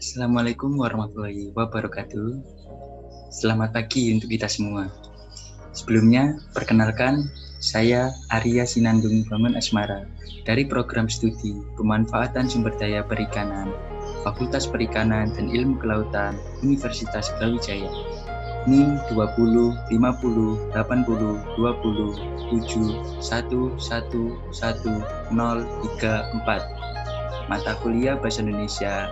Assalamualaikum warahmatullahi wabarakatuh. Selamat pagi untuk kita semua. Sebelumnya, perkenalkan, saya Arya Sinandung Bangun Asmara dari Program Studi Pemanfaatan Sumber Daya Perikanan, Fakultas Perikanan dan Ilmu Kelautan, Universitas Brawijaya. NIM 20 50 80 20 7 1 1 1 0 3 4. Mata kuliah Bahasa Indonesia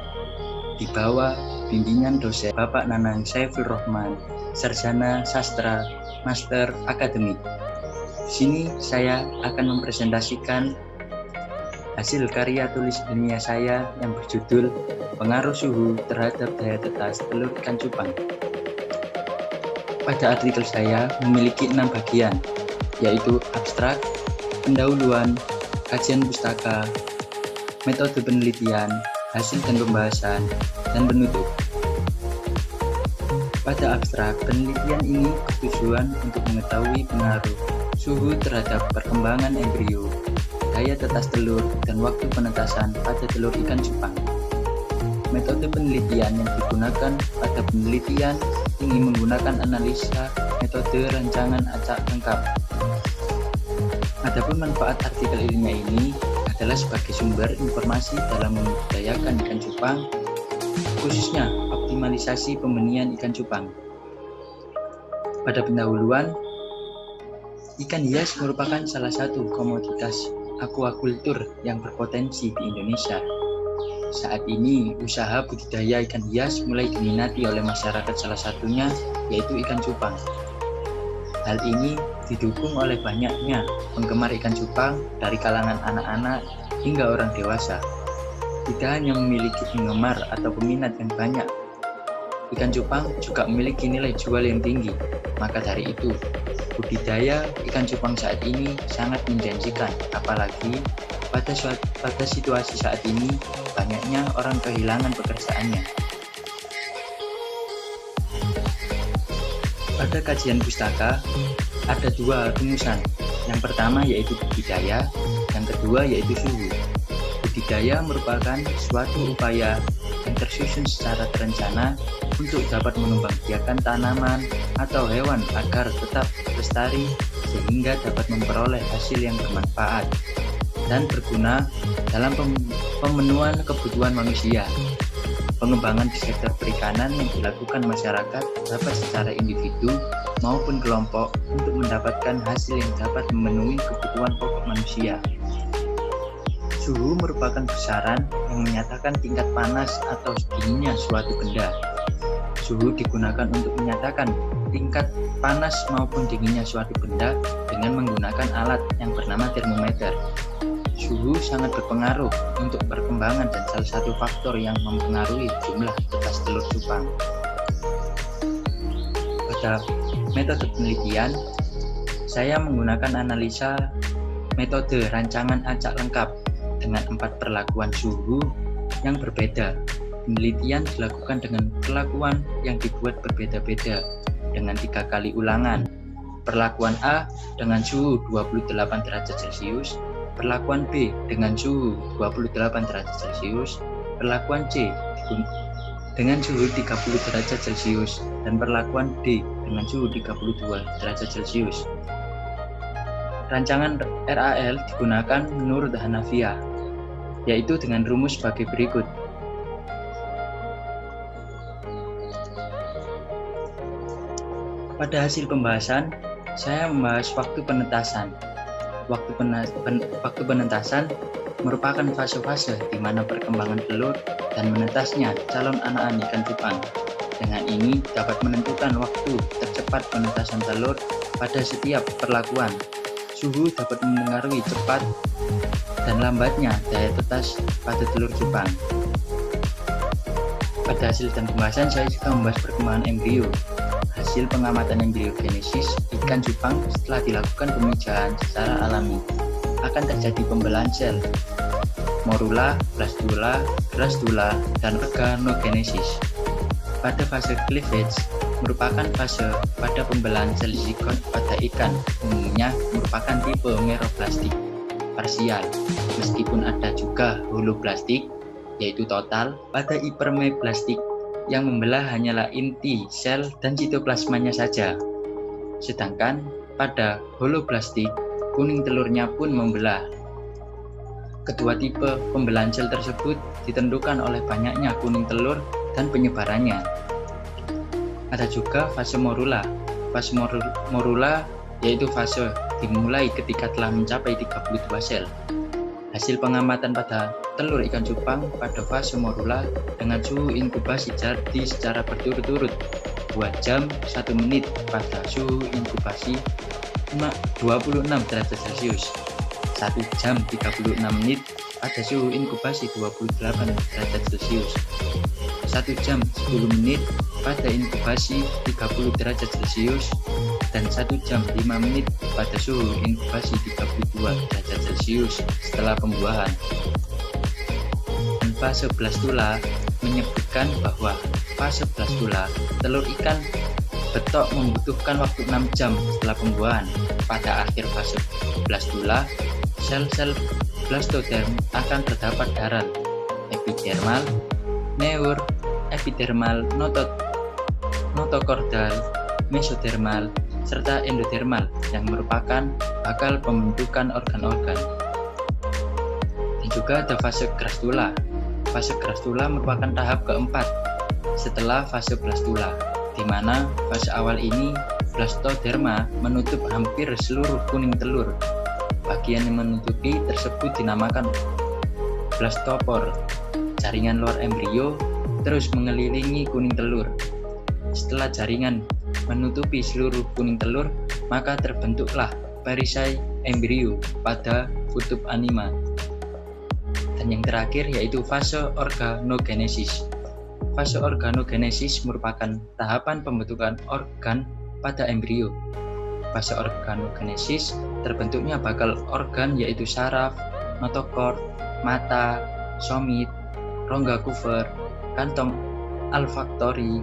di bawah bimbingan dosen Bapak Nanang Saiful Rohman, Sarjana Sastra, Master Akademik. Di sini saya akan mempresentasikan hasil karya tulis ilmiah saya yang berjudul Pengaruh Suhu Terhadap Daya Tetas Telur Ikan Cupang. Pada artikel saya memiliki 6 bagian, yaitu abstrak, pendahuluan, kajian pustaka, metode penelitian, hasil dan pembahasan, dan penutup. Pada abstrak, penelitian ini bertujuan untuk mengetahui pengaruh suhu terhadap perkembangan embrio, daya tetas telur, dan waktu penetasan pada telur ikan cupang. Metode penelitian yang digunakan pada penelitian ini menggunakan analisa metode rancangan acak lengkap. Adapun manfaat artikel ilmiah ini adalah sebagai sumber informasi dalam membudidayakan ikan cupang, khususnya optimalisasi pembenihan ikan cupang. Pada pendahuluan, ikan hias merupakan salah satu komoditas akuakultur yang berpotensi di Indonesia. Saat ini, usaha budidaya ikan hias mulai diminati oleh masyarakat, salah satunya yaitu ikan cupang. Hal ini didukung oleh banyaknya penggemar ikan cupang dari kalangan anak-anak hingga orang dewasa. Tidak hanya memiliki penggemar atau peminat yang banyak, ikan cupang juga memiliki nilai jual yang tinggi. Maka dari itu, budidaya ikan cupang saat ini sangat menjanjikan, apalagi pada situasi saat ini banyaknya orang kehilangan pekerjaannya. Pada kajian pustaka, ada 2 rumusan. Yang pertama yaitu budidaya, yang kedua yaitu suhu. Budidaya merupakan suatu upaya yang tersusun secara terencana untuk dapat mengembangbiakan tanaman atau hewan agar tetap lestari sehingga dapat memperoleh hasil yang bermanfaat dan berguna dalam pemenuhan kebutuhan manusia. Pengembangan di sektor perikanan yang dilakukan masyarakat dapat secara individu maupun kelompok untuk mendapatkan hasil yang dapat memenuhi kebutuhan pokok manusia. Suhu merupakan besaran yang menyatakan tingkat panas atau dinginnya suatu benda. Suhu digunakan untuk menyatakan tingkat panas maupun dinginnya suatu benda dengan menggunakan alat yang bernama termometer. Suhu sangat berpengaruh untuk perkembangan dan salah satu faktor yang mempengaruhi jumlah tetas telur cupang. Pada metode penelitian, saya menggunakan analisa metode rancangan acak lengkap dengan 4 perlakuan suhu yang berbeda. Penelitian dilakukan dengan perlakuan yang dibuat berbeda-beda dengan 3 kali ulangan. Perlakuan A dengan suhu 28 derajat Celcius, perlakuan B dengan suhu 28 derajat Celcius, perlakuan C dengan suhu 30 derajat Celcius, dan perlakuan D dengan suhu 32 derajat Celcius. Rancangan RAL digunakan menurut Hanafiah, yaitu dengan rumus sebagai berikut. Pada hasil pembahasan, saya membahas waktu penetasan. Waktu penetasan merupakan fase-fase di mana perkembangan telur dan menetasnya calon anak-anak ikan cupang. Dengan ini dapat menentukan waktu tercepat penetasan telur pada setiap perlakuan. Suhu dapat mempengaruhi cepat dan lambatnya daya tetas pada telur cupang. Pada hasil dan pembahasan saya juga membahas perkembangan embrio. Hasil pengamatan embriogenesis ikan cupang setelah dilakukan pemijahan secara alami akan terjadi pembelahan sel, morula, blastula, grastula, dan organogenesis. Pada fase cleavage merupakan fase pada pembelahan sel zigot pada ikan, umumnya merupakan tipe meroplastik parsial, meskipun ada juga holoplastik yaitu total. Pada hipermeplastik yang membelah hanyalah inti sel dan sitoplasmanya saja, sedangkan pada holoplastik kuning telurnya pun membelah. Kedua tipe pembelahan sel tersebut ditentukan oleh banyaknya kuning telur dan penyebarannya. Ada juga fase morula. Fase morula yaitu fase dimulai ketika telah mencapai 32 sel. Hasil pengamatan pada telur ikan cupang pada fase morula dengan suhu inkubasi jadi secara berturut-turut 2 jam 1 menit pada suhu inkubasi 26 derajat Celcius, 1 jam 36 menit pada suhu inkubasi 28 derajat Celcius, 1 jam 10 menit pada inkubasi 30 derajat Celcius, dan 1 jam 5 menit pada suhu inkubasi 32 derajat Celcius setelah pembuahan. Dan fase blastula menyebutkan bahwa fase blastula telur ikan betok membutuhkan waktu 6 jam setelah pembuahan. Pada akhir fase blastula, sel-sel blastoderm akan terdapat daran epidermal, neur, epidermal, notokordal, mesodermal, serta endodermal yang merupakan bakal pembentukan organ-organ. Dan juga ada fase grastula. Fase grastula merupakan tahap keempat setelah fase blastula, di mana fase awal ini blastoderma menutup hampir seluruh kuning telur. Bagian yang menutupi tersebut dinamakan blastopor. Jaringan luar embrio terus mengelilingi kuning telur. Setelah jaringan menutupi seluruh kuning telur, maka terbentuklah perisai embrio pada kutub anima. Dan yang terakhir yaitu fase organogenesis. Fase organogenesis merupakan tahapan pembentukan organ pada embrio. Fase organogenesis terbentuknya bakal organ yaitu saraf, notochord, mata, somit, rongga Cooper, kantong olfaktori,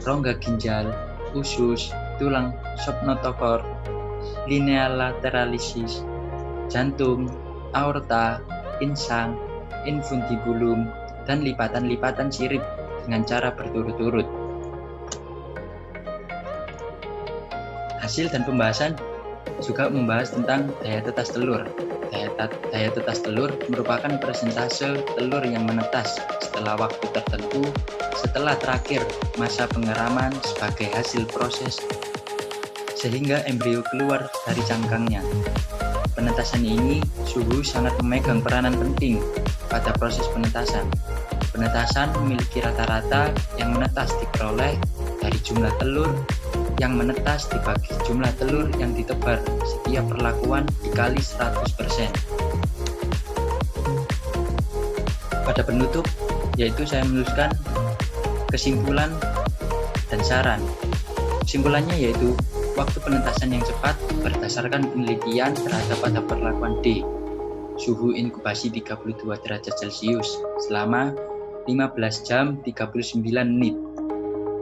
rongga ginjal, usus, tulang subnotochord, linea lateralis, jantung, aorta, insang, infundibulum, dan lipatan-lipatan sirip dengan cara berturut-turut. Hasil dan pembahasan juga membahas tentang daya tetas telur. Daya tetas telur merupakan persentase telur yang menetas setelah waktu tertentu setelah terakhir masa pengeraman sebagai hasil proses sehingga embrio keluar dari cangkangnya. Penetasan ini suhu sangat memegang peranan penting pada proses penetasan. Penetasan memiliki rata-rata yang menetas diperoleh dari jumlah telur yang menetas dibagi jumlah telur yang ditebar setiap perlakuan dikali 100%. Pada penutup, yaitu saya menuliskan kesimpulan dan saran. Kesimpulannya yaitu waktu penetasan yang cepat berdasarkan penelitian terhadap pada perlakuan D, suhu inkubasi 32 derajat Celcius selama 15 jam 39 menit.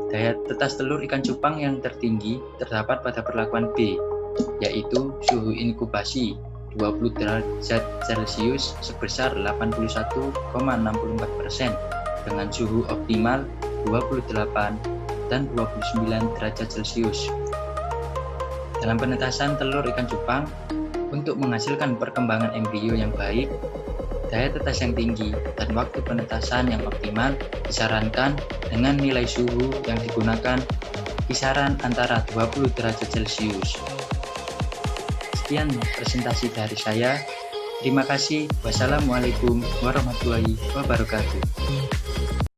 Daya tetas telur ikan cupang yang tertinggi terdapat pada perlakuan B, yaitu suhu inkubasi 20 derajat Celcius sebesar 81,64% dengan suhu optimal 28 dan 29 derajat Celcius. Dalam penetasan telur ikan cupang, untuk menghasilkan perkembangan embrio yang baik, daya tetas yang tinggi dan waktu penetasan yang optimal disarankan dengan nilai suhu yang digunakan kisaran antara 20 derajat Celcius. Sekian presentasi dari saya. Terima kasih. Wassalamualaikum warahmatullahi wabarakatuh.